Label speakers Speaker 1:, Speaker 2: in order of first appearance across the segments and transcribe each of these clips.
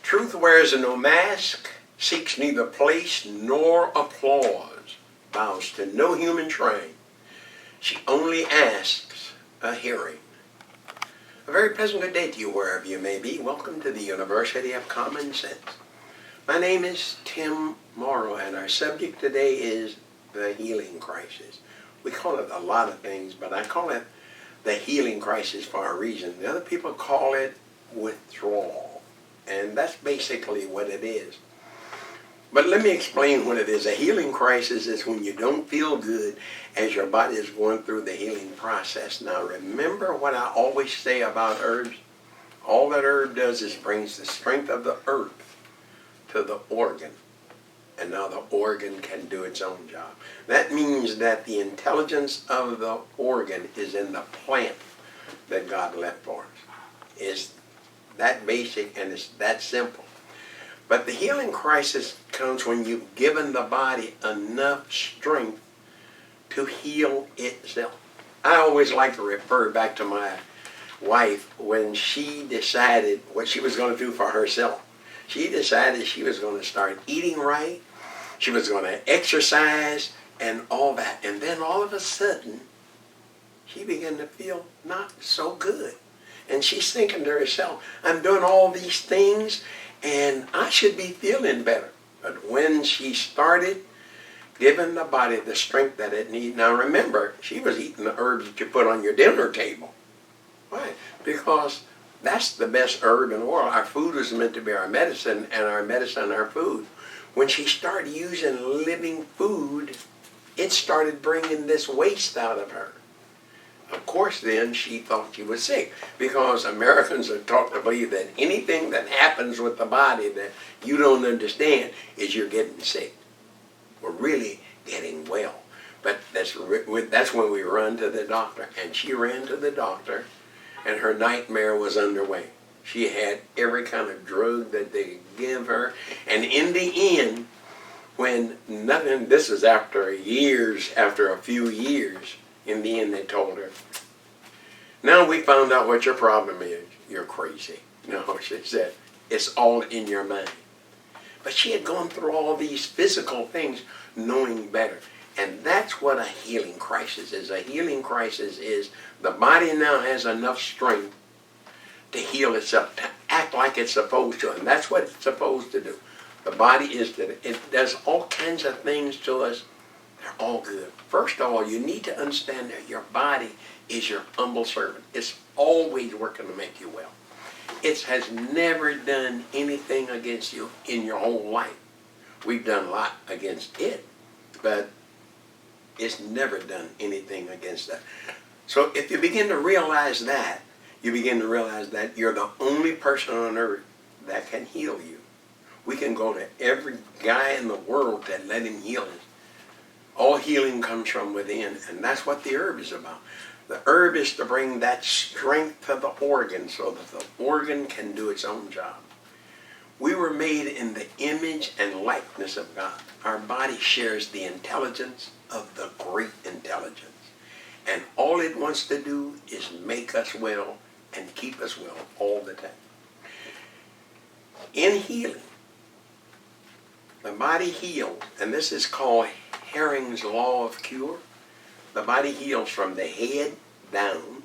Speaker 1: Truth wears no mask, seeks neither place nor applause, bows to no human train. She only asks a hearing. A very pleasant good day to you wherever you may be. Welcome to the University of Common Sense. My name is Tim Morrow, and our subject today is the healing crisis. We call it a lot of things, but I call it the healing crisis for a reason. The other people call it withdrawal, and that's basically what it is. But let me explain what it is. A healing crisis is when you don't feel good as your body is going through the healing process. Now remember what I always say about herbs. All that herb does is brings the strength of the earth to the organ. And now the organ can do its own job. That means that the intelligence of the organ is in the plant that God left for us. It's that basic and it's that simple. But the healing crisis comes when you've given the body enough strength to heal itself. I always like to refer back to my wife when she decided what she was going to do for herself. She decided she was going to start eating right. She was going to exercise and all that. And then all of a sudden, she began to feel not so good. And she's thinking to herself, I'm doing all these things and I should be feeling better. But when she started giving the body the strength that it needs, now remember, she was eating the herbs that you put on your dinner table. Why? Because that's the best herb in the world. Our food is meant to be our medicine, and our medicine our food. When she started using living food, it started bringing this waste out of her. Of course, then she thought she was sick, because Americans are taught to believe that anything that happens with the body that you don't understand is you're getting sick. We're really getting well. But that's when we run to the doctor. And she ran to the doctor, and her nightmare was underway. She had every kind of drug that they could give her. And in the end, when nothing, this is after a few years, in the end they told her, now we found out what your problem is. You're crazy. No, she said, it's all in your mind. But she had gone through all these physical things knowing better. And that's what a healing crisis is. A healing crisis is the body now has enough strength to heal itself, to act like it's supposed to. And that's what it's supposed to do. The body it does all kinds of things to us. They're all good. First of all, you need to understand that your body is your humble servant. It's always working to make you well. It has never done anything against you in your whole life. We've done a lot against it, but it's never done anything against that. So if you begin to realize that, you begin to realize that you're the only person on earth that can heal you. We can go to every guy in the world to let him heal us. All healing comes from within, and that's what the herb is about. The herb is to bring that strength to the organ so that the organ can do its own job. We were made in the image and likeness of God. Our body shares the intelligence of the great intelligence. And all it wants to do is make us well and keep us well all the time. In healing, the body heals, and this is called Hering's Law of Cure. The body heals from the head down,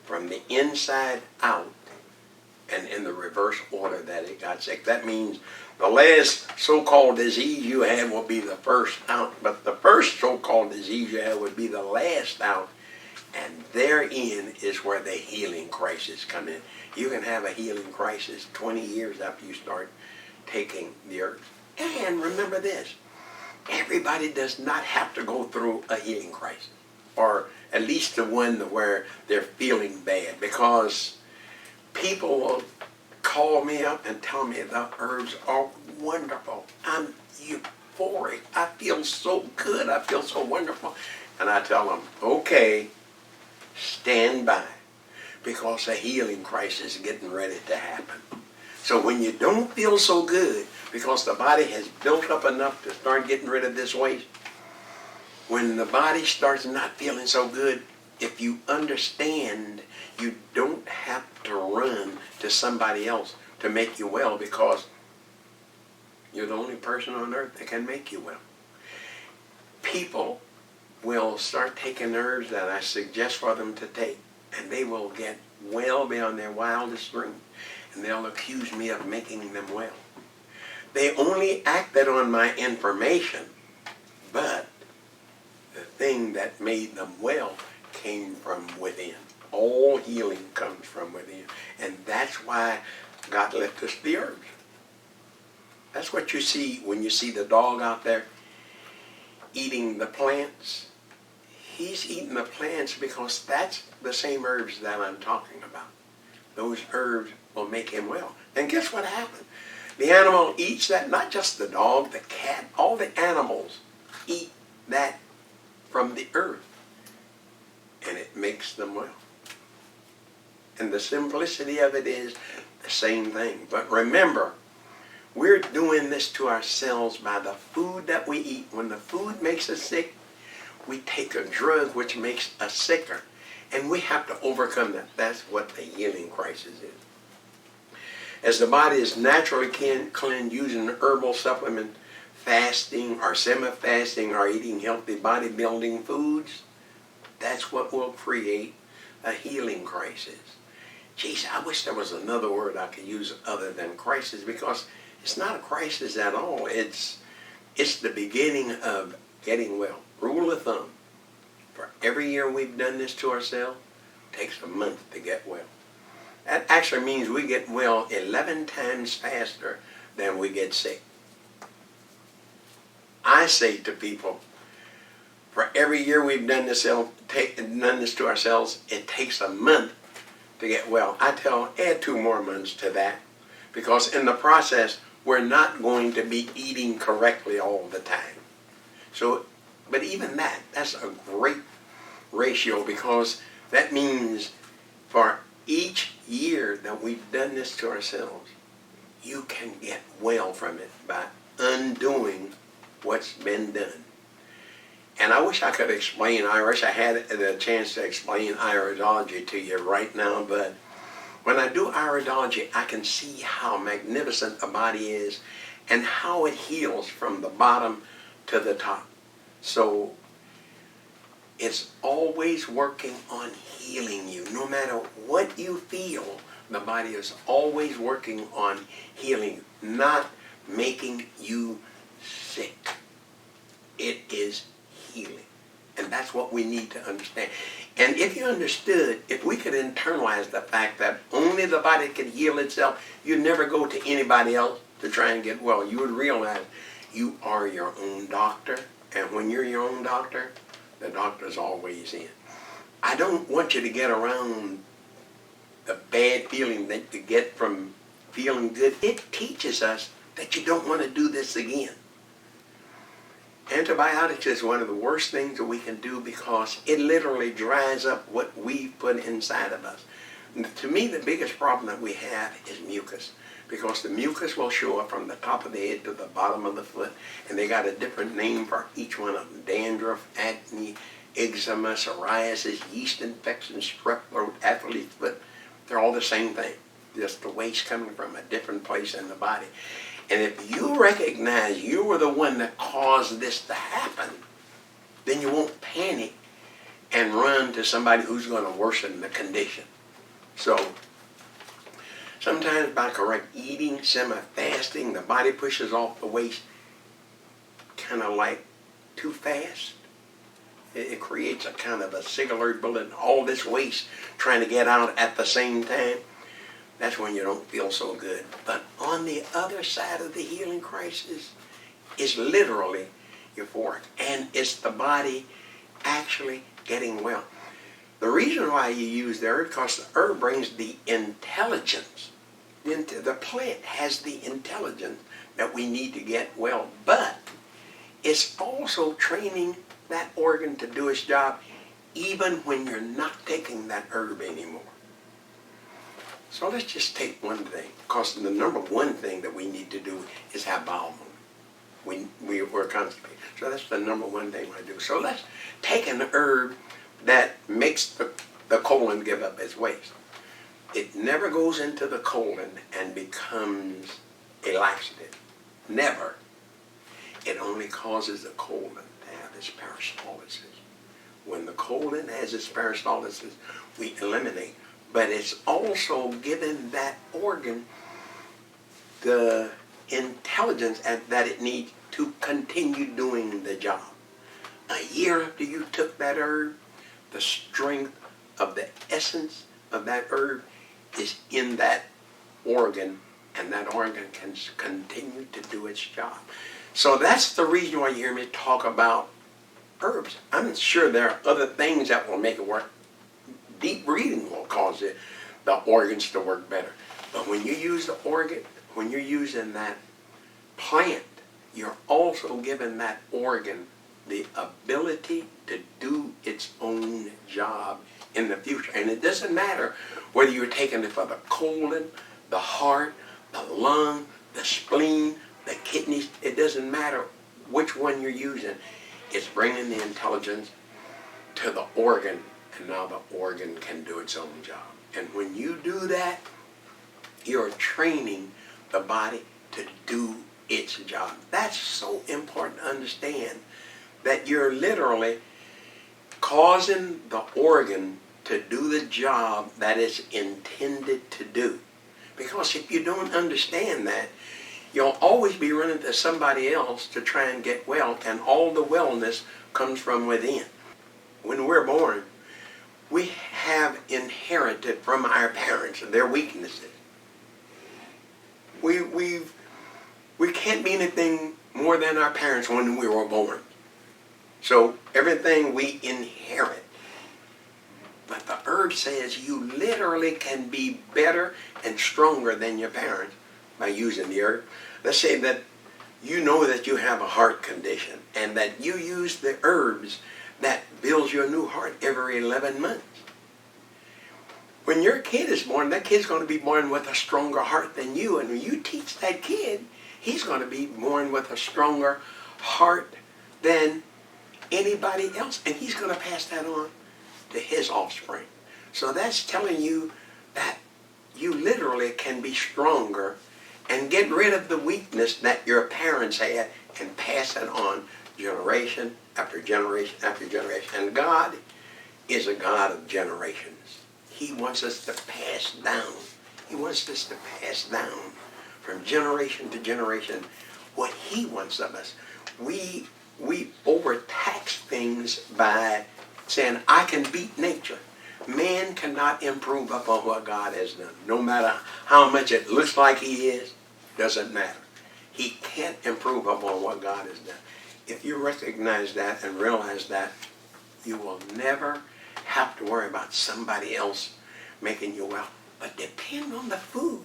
Speaker 1: from the inside out, and in the reverse order that it got sick. That means the last so-called disease you have will be the first out, but the first so-called disease you have would be the last out, and therein is where the healing crisis come in. You can have a healing crisis 20 years after you start taking the herbs. And remember this, everybody does not have to go through a healing crisis, or at least the one where they're feeling bad, because people will call me up and tell me the herbs are wonderful. I'm euphoric. I feel so good. I feel so wonderful. And I tell them, okay, stand by, because a healing crisis is getting ready to happen. So when you don't feel so good, because the body has built up enough to start getting rid of this waste, when the body starts not feeling so good, if you understand, you don't have to run to somebody else to make you well, because you're the only person on earth that can make you well. People will start taking herbs that I suggest for them to take, and they will get well beyond their wildest dreams, and they'll accuse me of making them well. They only acted on my information, but the thing that made them well came from within. All healing comes from within, and that's why God left us the herbs. That's what you see when you see the dog out there eating the plants. He's eating the plants because that's the same herbs that I'm talking about. Those herbs will make him well. And guess what happened? The animal eats that, not just the dog, the cat, all the animals eat that from the earth. And it makes them well. And the simplicity of it is the same thing. But remember, we're doing this to ourselves by the food that we eat. When the food makes us sick, we take a drug which makes us sicker. And we have to overcome that. That's what the healing crisis is. As the body is naturally cleansed using herbal supplement, fasting or semi-fasting or eating healthy bodybuilding foods, that's what will create a healing crisis. Geez, I wish there was another word I could use other than crisis, because it's not a crisis at all. It's the beginning of getting well. Rule of thumb, for every year we've done this to ourselves, it takes a month to get well. That actually means we get well 11 times faster than we get sick. I say to people, for every year we've done this to ourselves, it takes a month to get well. I add 2 more months to that, because in the process, we're not going to be eating correctly all the time. So, but even that's a great ratio, because that means for each year that we've done this to ourselves, you can get well from it by undoing what's been done. And I wish I could explain, I wish I had the chance to explain iridology to you right now, but when I do iridology, I can see how magnificent the body is and how it heals from the bottom to the top. So it's always working on healing you. No matter what you feel, the body is always working on healing you, not making you sick. It is healing. And that's what we need to understand. And if you understood, if we could internalize the fact that only the body can heal itself, you'd never go to anybody else to try and get well. You would realize you are your own doctor. And when you're your own doctor, the doctor's always in. I don't want you to get around the bad feeling that you get from feeling good. It teaches us that you don't want to do this again. Antibiotics is one of the worst things that we can do, because it literally dries up what we put inside of us. To me, the biggest problem that we have is mucus, because the mucus will show up from the top of the head to the bottom of the foot, and they got a different name for each one of them. Dandruff, acne, eczema, psoriasis, yeast infection, strep throat, athlete's foot. They're all the same thing, just the waste coming from a different place in the body. And if you recognize you were the one that caused this to happen, then you won't panic and run to somebody who's going to worsen the condition. So sometimes by correct eating, semi-fasting, the body pushes off the waste kind of like too fast. It creates a kind of a singular bullet, all this waste trying to get out at the same time. That's when you don't feel so good. But on the other side of the healing crisis is literally euphoric. And it's the body actually getting well. The reason why you use the herb, because the herb brings the intelligence. The plant has the intelligence that we need to get well. But it's also training that organ to do its job even when you're not taking that herb anymore. So let's just take one thing, because the number one thing that we need to do is have bowel movement. We're constipated. So that's the number one thing I do. So let's take an herb that makes the colon give up its waste. It never goes into the colon and becomes a laxative. Never. It only causes the colon to have its peristalsis. When the colon has its peristalsis, we eliminate. But it's also given that organ the intelligence that it needs to continue doing the job. A year after you took that herb, the strength of the essence of that herb is in that organ, and that organ can continue to do its job. So that's the reason why you hear me talk about herbs. I'm sure there are other things that will make it work. Deep breathing will cause the organs to work better. But when you use the organ, when you're using that plant, you're also giving that organ the ability to do its own job in the future. And it doesn't matter whether you're taking it for the colon, the heart, the lung, the spleen, the kidneys. It doesn't matter which one you're using. It's bringing the intelligence to the organ, and now the organ can do its own job. And when you do that, you're training the body to do its job. That's so important to understand, that you're literally causing the organ to do the job that it's intended to do. Because if you don't understand that, you'll always be running to somebody else to try and get well, and all the wellness comes from within. When we're born, we have inherited from our parents their weaknesses. We can't be anything more than our parents when we were born. So everything we inherit. But the herb says you literally can be better and stronger than your parents by using the herb. Let's say that you know that you have a heart condition and that you use the herbs that builds your new heart every 11 months. When your kid is born, that kid's going to be born with a stronger heart than you. And when you teach that kid, he's going to be born with a stronger heart than anybody else. And he's going to pass that on to his offspring. So that's telling you that you literally can be stronger and get rid of the weakness that your parents had and pass it on generation after generation after generation. And God is a God of generations. He wants us to pass down. He wants us to pass down from generation to generation what he wants of us. We overtax things by saying, I can beat nature. Man cannot improve upon what God has done. No matter how much it looks like he is, doesn't matter. He can't improve upon what God has done. If you recognize that and realize that, you will never have to worry about somebody else making you well. But depend on the food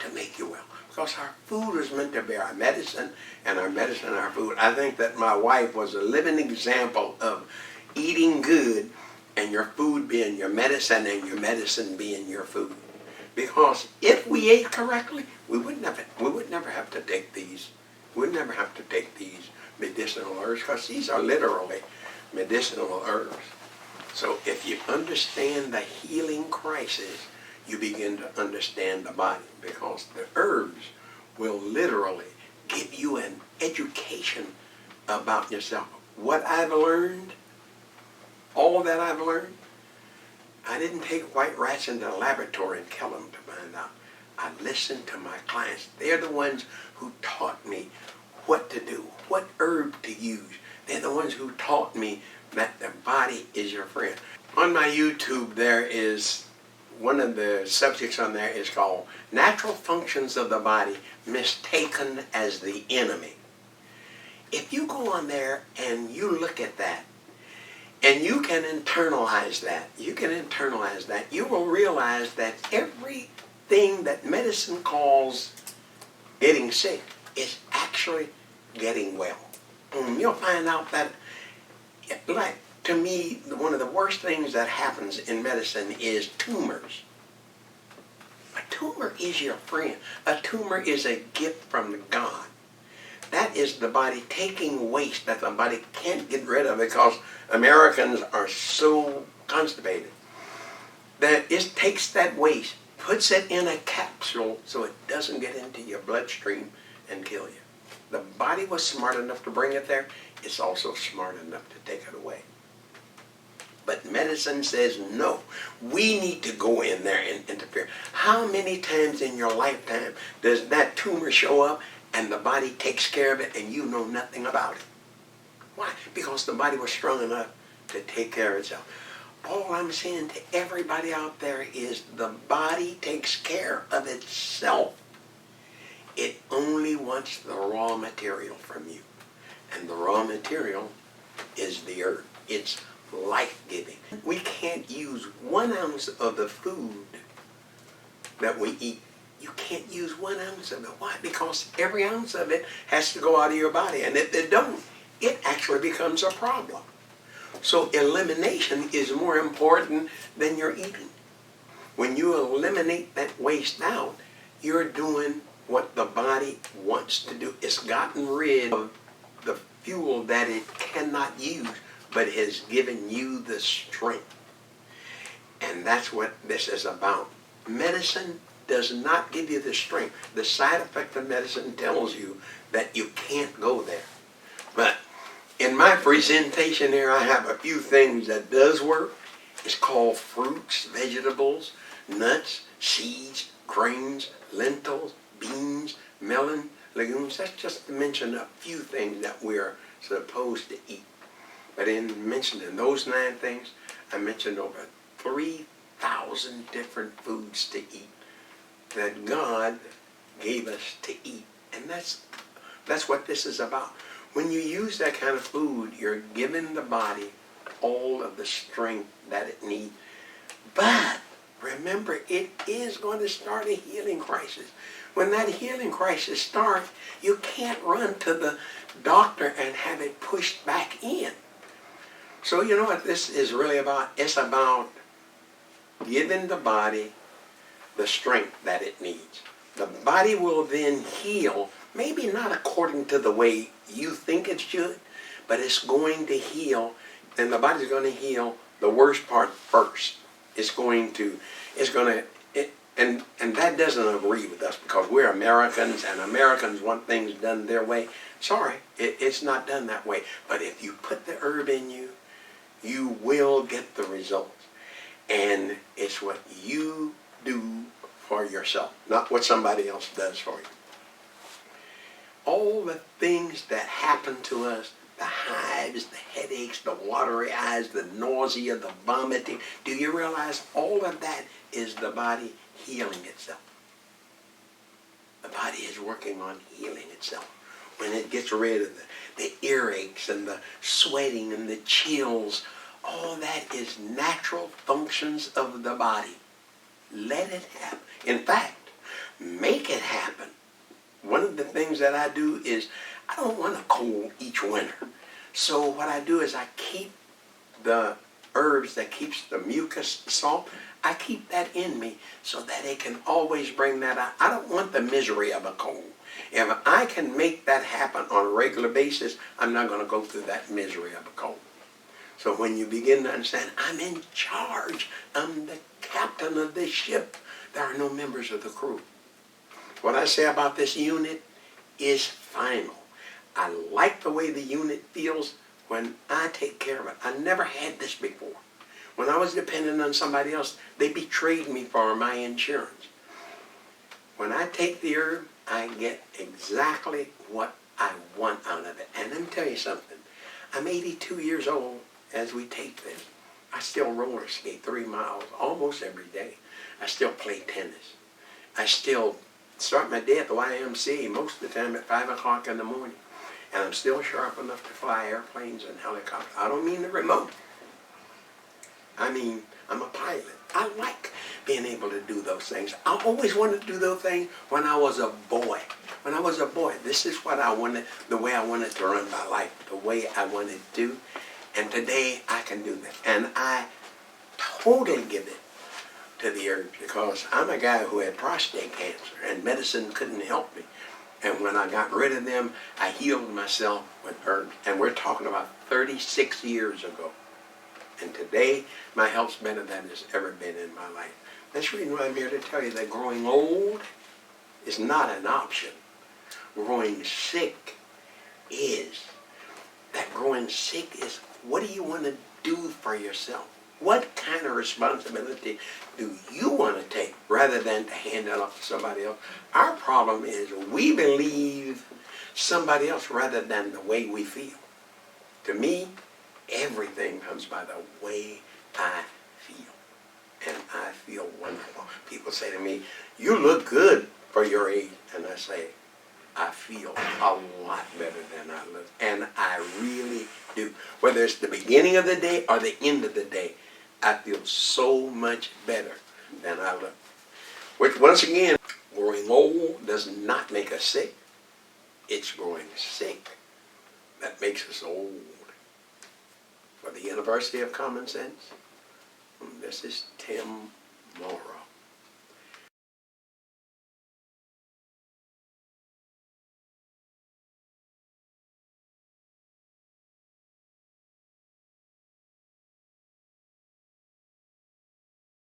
Speaker 1: to make you well. Because our food is meant to be our medicine, and our medicine our food. I think that my wife was a living example of eating good and your food being your medicine and your medicine being your food. Because if we ate correctly, we would never have to take these. We'd never have to take these medicinal herbs, because these are literally medicinal herbs. So if you understand the healing crisis, you begin to understand the body, because the herbs will literally give you an education about yourself. What I've learned, all that I've learned, I didn't take white rats into the laboratory and kill them to find out. I listened to my clients. They're the ones who taught me what to do, what herb to use. They're the ones who taught me that the body is your friend. On my YouTube, there is one of the subjects on there is called Natural Functions of the Body Mistaken as the Enemy. If you go on there and you look at that, and you can internalize that, you will realize that everything that medicine calls getting sick is actually getting well. And you'll find out that, like, to me, one of the worst things that happens in medicine is tumors. A tumor is your friend. A tumor is a gift from God. That is the body taking waste that the body can't get rid of, because Americans are so constipated that it takes that waste, puts it in a capsule so it doesn't get into your bloodstream and kill you. The body was smart enough to bring it there. It's also smart enough to take it away. But medicine says no. We need to go in there and interfere. How many times in your lifetime does that tumor show up and the body takes care of it and you know nothing about it? Why? Because the body was strong enough to take care of itself. All I'm saying to everybody out there is the body takes care of itself. It only wants the raw material from you. And the raw material is the earth. It's life-giving. We can't use 1 ounce of the food that we eat. You can't use 1 ounce of it. Why? Because every ounce of it has to go out of your body. And if it don't, it actually becomes a problem. So elimination is more important than your eating. When you eliminate that waste out, you're doing what the body wants to do. It's gotten rid of the fuel that it cannot use, but has given you the strength. And that's what this is about. Medicine does not give you the strength. The side effect of medicine tells you that you can't go there. But in my presentation here, I have a few things that does work. It's called fruits, vegetables, nuts, seeds, grains, lentils, beans, melon, legumes. That's just to mention a few things that we're supposed to eat. But in mentioning those 9 things, I mentioned over 3,000 different foods to eat that God gave us to eat. And that's what this is about. When you use that kind of food, you're giving the body all of the strength that it needs. But remember, it is going to start a healing crisis. When that healing crisis starts, you can't run to the doctor and have it pushed back in. So you know what this is really about? It's about giving the body the strength that it needs. The body will then heal, maybe not according to the way you think it should, but it's going to heal, and the body's going to heal the worst part first. And that doesn't agree with us because we're Americans and Americans want things done their way. Sorry, it's not done that way. But if you put the herb in you, you will get the results. And it's what you do for yourself, not what somebody else does for you. All the things that happen to us, the hives, the headaches, the watery eyes, the nausea, the vomiting, do you realize all of that is the body healing itself? The body is working on healing itself. When it gets rid of the earaches and the sweating and the chills, all that is natural functions of the body. Let it happen. In fact, make it happen. One of the things that I do is I don't want a cold each winter. So what I do is I keep the herbs that keeps the mucus salt, I keep that in me so that it can always bring that out. I don't want the misery of a cold. If I can make that happen on a regular basis, I'm not going to go through that misery of a cold. So when you begin to understand, I'm in charge. I'm the captain of this ship. There are no members of the crew. What I say about this unit is final. I like the way the unit feels when I take care of it. I never had this before. When I was dependent on somebody else, they betrayed me for my insurance. When I take the herb, I get exactly what I want out of it. And let me tell you something. I'm 82 years old as we take this. I still roller skate 3 miles almost every day. I still play tennis. I still start my day at the YMCA most of the time at 5 o'clock in the morning. And I'm still sharp enough to fly airplanes and helicopters. I don't mean the remote. I mean, I'm a pilot. I like being able to do those things. I always wanted to do those things when I was a boy. When I was a boy, this is what I wanted, the way I wanted to run my life, the way I wanted to. And today I can do that. And I totally give it to the herbs because I'm a guy who had prostate cancer and medicine couldn't help me. And when I got rid of them, I healed myself with herbs. And we're talking about 36 years ago. And today, my health's better than it's ever been in my life. That's the reason why I'm here to tell you that growing old is not an option. Growing sick is. That growing sick is, what do you want to do for yourself? What kind of responsibility do you want to take rather than to hand that off to somebody else? Our problem is we believe somebody else rather than the way we feel. To me, everything comes by the way I feel. And I feel wonderful. People say to me, you look good for your age. And I say, I feel a lot better than I look. And I really do. Whether it's the beginning of the day or the end of the day, I feel so much better than I look. Which, once again, growing old does not make us sick. It's growing sick that makes us old. For the University of Common Sense, this is Tim Morrow.